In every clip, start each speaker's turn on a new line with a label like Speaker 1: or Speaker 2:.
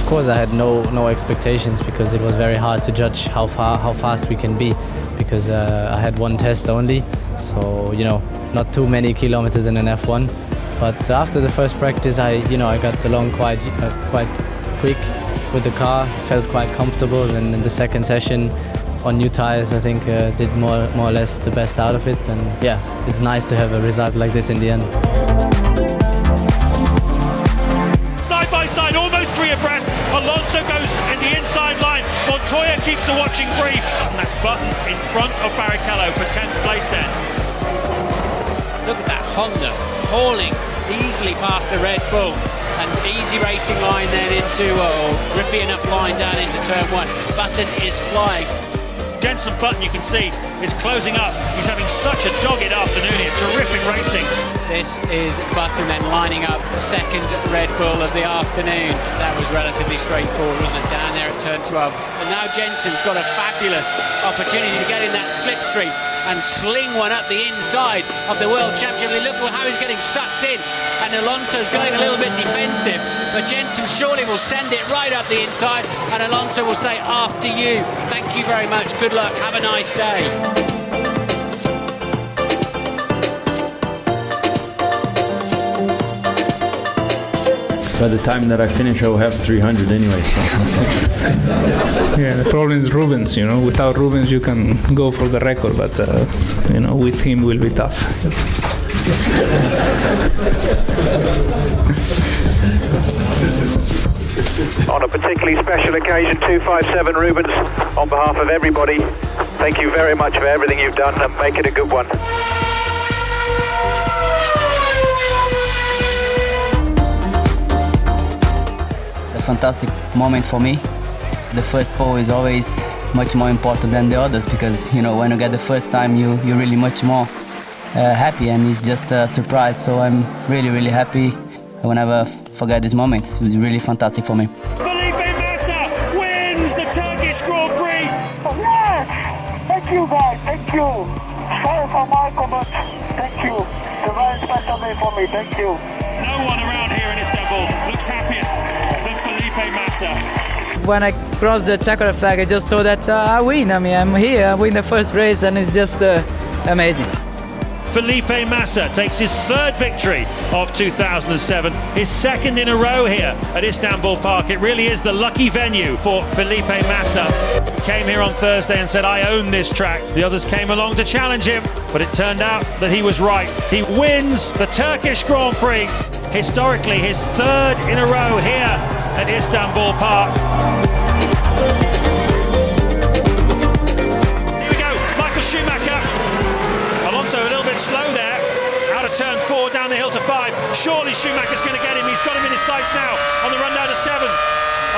Speaker 1: course, I had no expectations because it was very hard to judge how fast we can be, because I had one test only, so not too many kilometers in an F1. But after the first practice, I got along quite quick with the car, felt quite comfortable, and in the second session on new tires, I think did more or less the best out of it, and yeah, it's nice to have a result like this in the end.
Speaker 2: Side by side, almost three abreast. Alonso goes in the inside line. Montoya keeps a watching brief. And that's Button in front of Barrichello for 10th place then.
Speaker 3: Look at that Honda hauling easily past the Red Bull. An easy racing line then into, grippy enough line down into turn one. Button is flying.
Speaker 2: Jenson Button, you can see, is closing up. He's having such a dogged afternoon here. Terrific racing.
Speaker 3: This is Button then lining up the second Red Bull of the afternoon. That was relatively straightforward, wasn't it? Down there at turn 12. And now Jenson's got a fabulous opportunity to get in that slipstream and sling one up the inside of the World Championship. Look how he's getting sucked in. And Alonso's going a little bit defensive, but Jenson surely will send it right up the inside, and Alonso will say, after you, thank you very much, good luck, have a nice day.
Speaker 4: By the time that I finish, I will have 300 anyway. So.
Speaker 5: Yeah, the problem is Rubens. Without Rubens, you can go for the record, but with him, will be tough.
Speaker 6: On a particularly special occasion, 257 Rubens, on behalf of everybody, thank you very much for everything you've done, and make it a good one.
Speaker 7: A fantastic moment for me. The first pole is always much more important than the others, because when you get the first time, you're really much more happy, and it's just a surprise. So I'm really happy. I will never forget this moment. It was really fantastic for me.
Speaker 2: Felipe Massa wins the Turkish Grand Prix.
Speaker 8: Yes! Thank you guys, thank you. Sorry for my comment. Thank you. It's a very special day for me, thank you.
Speaker 2: No one around here in Istanbul looks happier than Felipe Massa.
Speaker 9: When I crossed the checkered flag, I just saw that I win. I mean, I'm here, I win the first race, and it's just amazing.
Speaker 2: Felipe Massa takes his third victory of 2007, his second in a row here at Istanbul Park. It really is the lucky venue for Felipe Massa. He came here on Thursday and said, I own this track. The others came along to challenge him, but it turned out that he was right. He wins the Turkish Grand Prix, historically his third in a row here at Istanbul Park. Here we go, Michael Schumacher. Alonso a little bit slow there, out of turn 4, down the hill to 5. Surely Schumacher's going to get him. He's got him in his sights now on the run down to 7.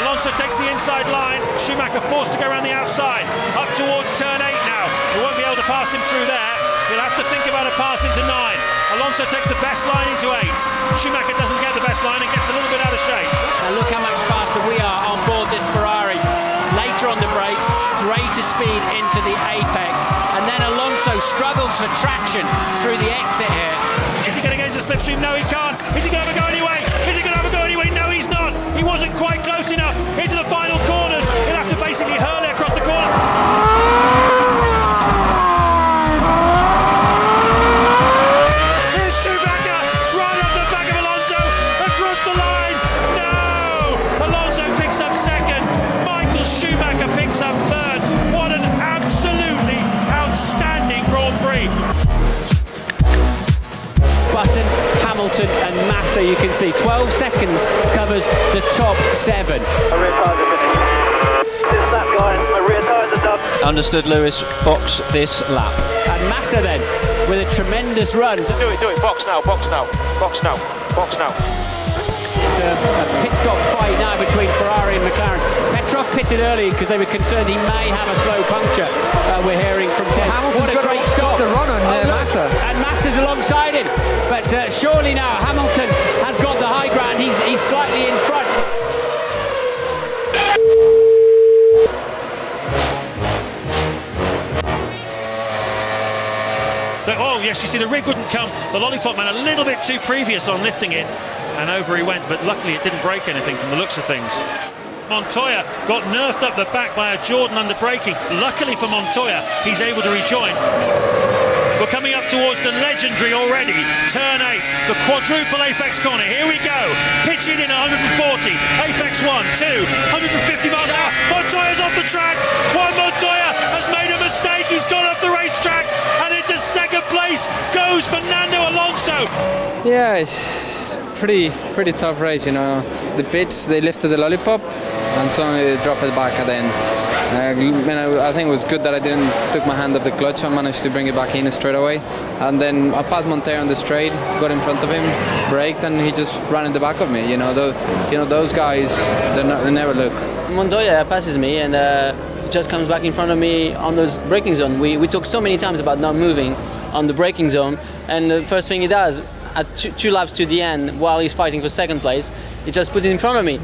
Speaker 2: Alonso takes the inside line. Schumacher forced to go around the outside, up towards turn 8 now. He won't be able to pass him through there. He'll have to think about a pass into 9. Alonso takes the best line into 8. Schumacher doesn't get the best line and gets a little bit out of shape.
Speaker 3: Now look how much faster we are on board this Ferrari. Later on the brakes, greater speed into the apex, and then Alonso struggles for traction through the exit here.
Speaker 2: Is he going to get into the slipstream? No, he can't. Is he going to have a go anyway? Is he going to have a go anyway? No, he's not. He wasn't quite close enough into the final corners. He'll have to basically hurl it across the corner. Here's Schumacher right off the back of Alonso across the line. No! Alonso picks up second. Michael Schumacher picks up third. What an absolutely outstanding Grand Prix.
Speaker 3: Button, Hamilton and Massa, you can see 12 seconds covers the top 7.
Speaker 6: My rear tyres are finished. This lap, guys. My rear tyres are done.
Speaker 10: Understood, Lewis. Box this lap.
Speaker 3: And Massa then, with a tremendous run.
Speaker 6: Do it. Box now, box now, box now, box now.
Speaker 3: It's a pit stop fight now between Ferrari and McLaren. Petrov pitted early because they were concerned he may have a slow puncture. We're hearing from Ted.
Speaker 9: Hamilton's
Speaker 3: what a great stop.
Speaker 9: The run on Massa.
Speaker 3: And Massa's alongside him. But surely now Hamilton has got the high ground. He's slightly in front.
Speaker 2: Oh yes, you see the rig wouldn't come. The lollipop man a little bit too previous on lifting it, and over he went, but luckily it didn't break anything from the looks of things. Montoya got nerfed up the back by a Jordan under braking. Luckily for Montoya, he's able to rejoin. We're coming up towards the legendary already, turn 8, the quadruple apex corner. Here we go, pitching in 140, apex 1, 2, 150 miles an hour. Montoya's off the track. Juan Montoya has made a mistake. He's gone off the racetrack, and into second place goes Fernando Alonso.
Speaker 11: Yeah, it's pretty tough race, you know. The pits, they lifted the lollipop, and suddenly they dropped it back at the end. I think it was good that I didn't took my hand off the clutch. I managed to bring it back in straight away, and then I passed Montoya on the straight, got in front of him, braked, and he just ran in the back of me. You know, those guys, they never look.
Speaker 12: Montoya passes me and just comes back in front of me on those braking zone. We talked so many times about not moving on the braking zone, and the first thing he does at two laps to the end, while he's fighting for second place, he just puts it in front of me.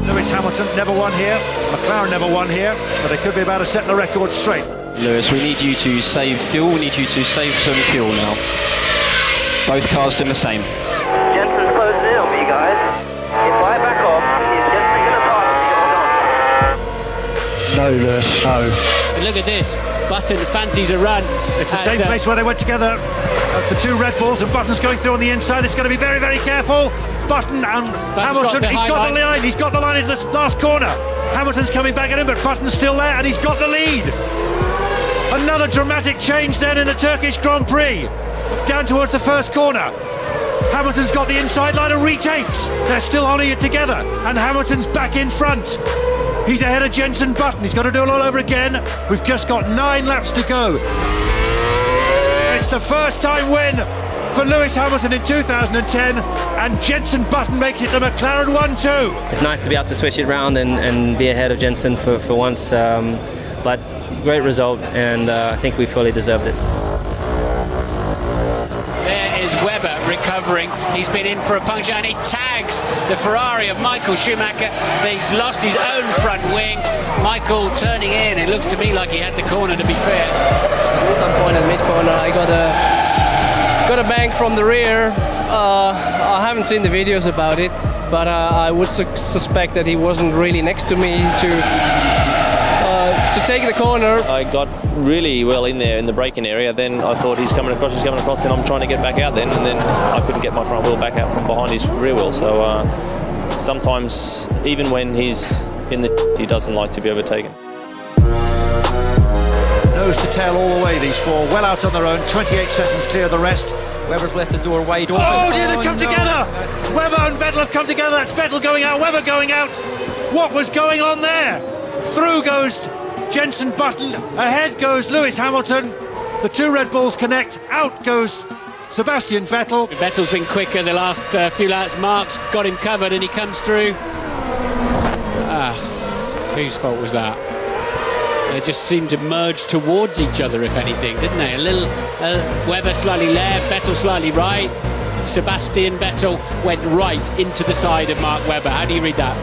Speaker 13: Lewis Hamilton never won here, McLaren never won here, but they could be about to set the record straight.
Speaker 10: Lewis, we need you to save fuel, we need you to save some fuel now. Both cars doing the same.
Speaker 6: Jensen's closing in on me, guys. If I back off, is Jensen going to pass me or not?
Speaker 10: No, Lewis, no.
Speaker 3: Look at this, Button fancies a run.
Speaker 13: It's the same place where they went together. The two Red Bulls, and Button's going through on the inside. It's going to be very, very careful. Button and Hamilton, he's got the line. He's got the line in the last corner. Hamilton's coming back at him, but Button's still there, and he's got the lead. Another dramatic change then in the Turkish Grand Prix. Down towards the first corner. Hamilton's got the inside line and retakes. They're still holding it together, and Hamilton's back in front. He's ahead of Jensen Button. He's got to do it all over again. We've just got 9 laps to go. It's the first time win for Lewis Hamilton in 2010, and Jensen Button makes it to McLaren 1-2.
Speaker 14: It's nice to be able to switch it round and be ahead of Jensen for once, but great result, and I think we fully deserved it.
Speaker 3: There is Webber recovering. He's been in for a puncture, and he tags the Ferrari of Michael Schumacher. He's lost his own front wing. Michael turning in. It looks to me like he had the corner, to be fair.
Speaker 15: At some point in mid-corner, I got a bang from the rear. I haven't seen the videos about it, but I would suspect that he wasn't really next to me to take the corner.
Speaker 16: I got really well in there in the braking area. Then I thought he's coming across, and I'm trying to get back out then, and then I couldn't get my front wheel back out from behind his rear wheel. So sometimes, even when he's in the he doesn't like to be overtaken.
Speaker 13: Nose to tail all the way, these four, well out on their own, 28 seconds clear of the rest.
Speaker 10: Webber's left the door wide open.
Speaker 13: Oh dear, they've come together! Webber and Vettel have come together. That's Vettel going out, Webber going out. What was going on there? Through goes Jensen Button, ahead goes Lewis Hamilton. The two Red Bulls connect, out goes Sebastian Vettel.
Speaker 3: Vettel's been quicker the last few laps. Mark's got him covered, and he comes through. Whose fault was that? They just seemed to merge towards each other, if anything, didn't they? A little Webber slightly left, Vettel slightly right. Sebastian Vettel went right into the side of Mark Webber. How do you read that?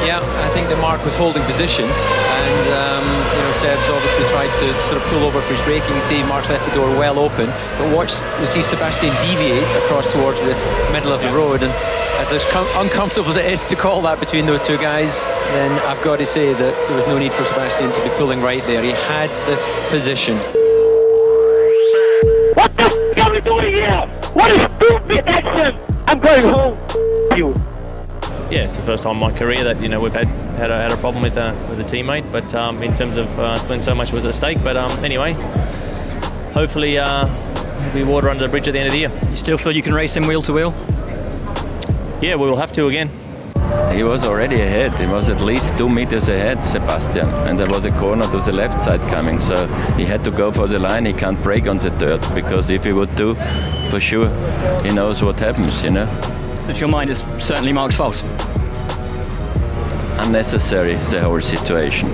Speaker 10: Yeah, I think that Mark was holding position, and Seb's obviously tried to sort of pull over for his braking. You see Mark's left the door well open, but you see Sebastian deviate across towards the middle of the road, and as uncomfortable as it is to call that between those two guys, then I've got to say that there was no need for Sebastian to be pulling right there. He had the position.
Speaker 8: What the f*** are we doing here? What a stupid action! I'm going home. You.
Speaker 16: Yeah, it's the first time in my career that we've had a problem with a teammate, but in terms of when so much was at stake. But anyway, hopefully there'll be water under the bridge at the end of the year.
Speaker 10: You still feel you can race him wheel to wheel?
Speaker 16: Yeah, we will have to again.
Speaker 4: He was already ahead. He was at least 2 meters ahead, Sebastian, and there was a corner to the left side coming, so he had to go for the line. He can't brake on the dirt, because if he would do, for sure, he knows what happens,
Speaker 10: So to your mind, it's certainly Mark's fault?
Speaker 4: Unnecessary, the whole situation.